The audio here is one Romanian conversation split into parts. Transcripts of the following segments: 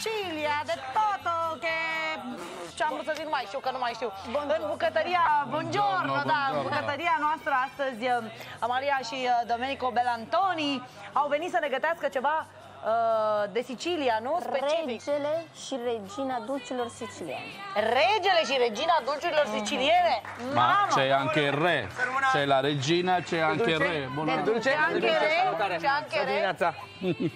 Sicilia, de Toto, che... Ce-am vrut să zic, nu mai știu, că nu mai știu. În bucătăria, buongiorno, da, în bucătăria noastră astăzi, Amalia și Domenico Belantoni au venit să ne gătească ceva de Sicilia, nu? Specific. Regele și regina dulcilor sicilieni. Regele și regina dulciurilor siciliene? Ma Mamma! c'è anche il re, c'è la regina, c'è anche il re. C'è anche re? C'è anche re?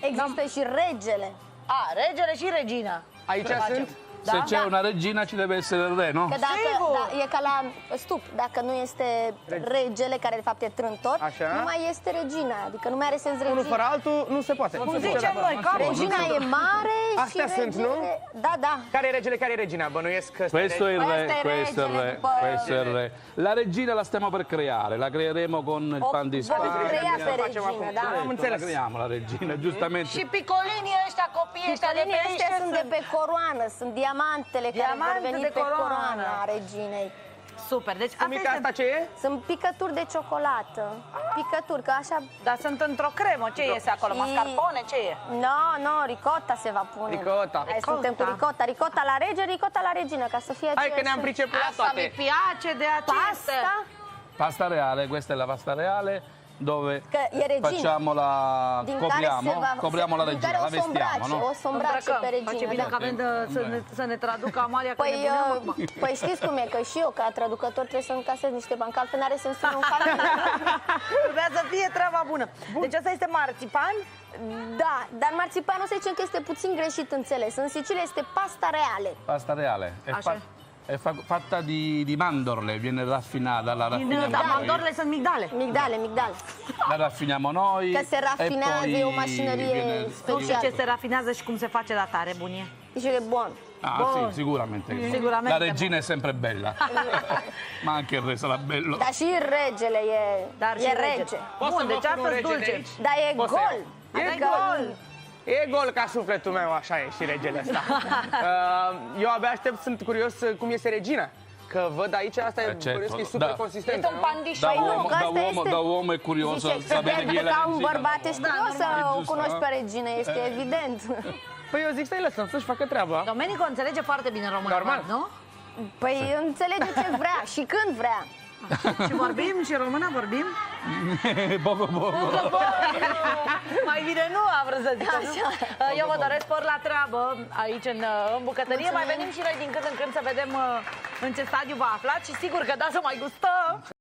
Există și regele. Ah, regele și regina. Aici sunt? Se c'è una regina ci deve essere il re, no? Că dacă, da, e ca la stup, dacă nu este regele, care de fapt e trântor, Așa. nu mai este regina, adică nu mai are sens regina. Unul fără altul nu se poate. Cum zicem noi, capul. Regina e mare Astea și sunt, regele... nu? Da, da. Care e regele, care e regina? Bănuiesc că Questo è il re, Questo è questo è il re, regele, questo è il re. La regina la stiamo per creare, la creeremo con il pan di Vom spagna. crea pe facem acum. regina, da? Am La înțeles. creiamo la regina, giustamente. Și picolinii ăștia, copiii ăștia de Picolinii ăștia pește sunt de pe coroană, sunt diamantele care vor Diamante veni de pe coroană. coroana a reginei. Super, deci Cu mica asta ce e? Sunt picături de ciocolată, picături, că așa... Dar sunt într-o cremă, ce iese acolo? Și- Mascarpone, ce e? No, ricotta se va pune. Ricotta. Hai, suntem cu ricotta. Ricotta la rege, ricotta la regină, ca să fie Hai că aceeași- ne-am priceput la Asta mi toate. piace de aceste. Pasta, Pasta reale, questa è la pasta reale dove că e regina. facciamo la Din care se va, copriamo la din care regina, o la să vestiamo, îmbrace, no? o să îmbrace pe Face regină. bine Da. că avem să ne traducă Amalia, că Păi, nebuneam acum. păi știți cum e, că și eu ca traducător trebuie să încasez niște bani, că altfel n-are sens să nu fac. Trebuia să fie treaba bună. Deci asta este marțipan? Da, dar marțipanul să zicem că este puțin greșit înțeles. În Sicilia este pasta reale. Pasta reale. Așa. È fatta di mandorle, viene raffinata, la raffiniamo Da, noi. mandorle sunt migdale. Migdale, migdale. La raffiniamo noi. Că se raffinează, e poi e o mașinărie viene- Nu știu specială. ce se rafinează și cum se face la tare, bunie. Deci e bun. Ah, Buon. sì, sicuramente. Sicuramente La regina è sempre bella. Ma anche il re sarà bello. Dar și regele Dar și e rege. rege. Poți să Bun, vă deci pun un astăzi rege de dulce. aici? Dar e Poți să gol. iau. E Adică gol. E gol ca sufletul meu, așa e și regele ăsta. Eu abia aștept, sunt curios cum iese regina. Că văd aici, asta e, certo. Păi bănuiesc că e super Da. consistentă, Este un nu? pandiș. Da Păi nu, uomo, că asta este- da uomo è curioso zice, sapere chi è la ca un regina. bărbat ești curios să o giusto, cunoști da? pe regină, este evident. Păi eu zic să-i lăsăm să-și facă treaba. Domenico înțelege foarte bine română, Normal. nu? Păi înțelege ce vrea și când vrea. Și vorbim și română vorbim? Poco poco. Mai bine nu am vrut să zic. Eu vă doresc spor la treabă aici în bucătărie. Mai venim și noi din când în când să vedem în ce stadiu vă aflați și sigur că da să mai gustăm.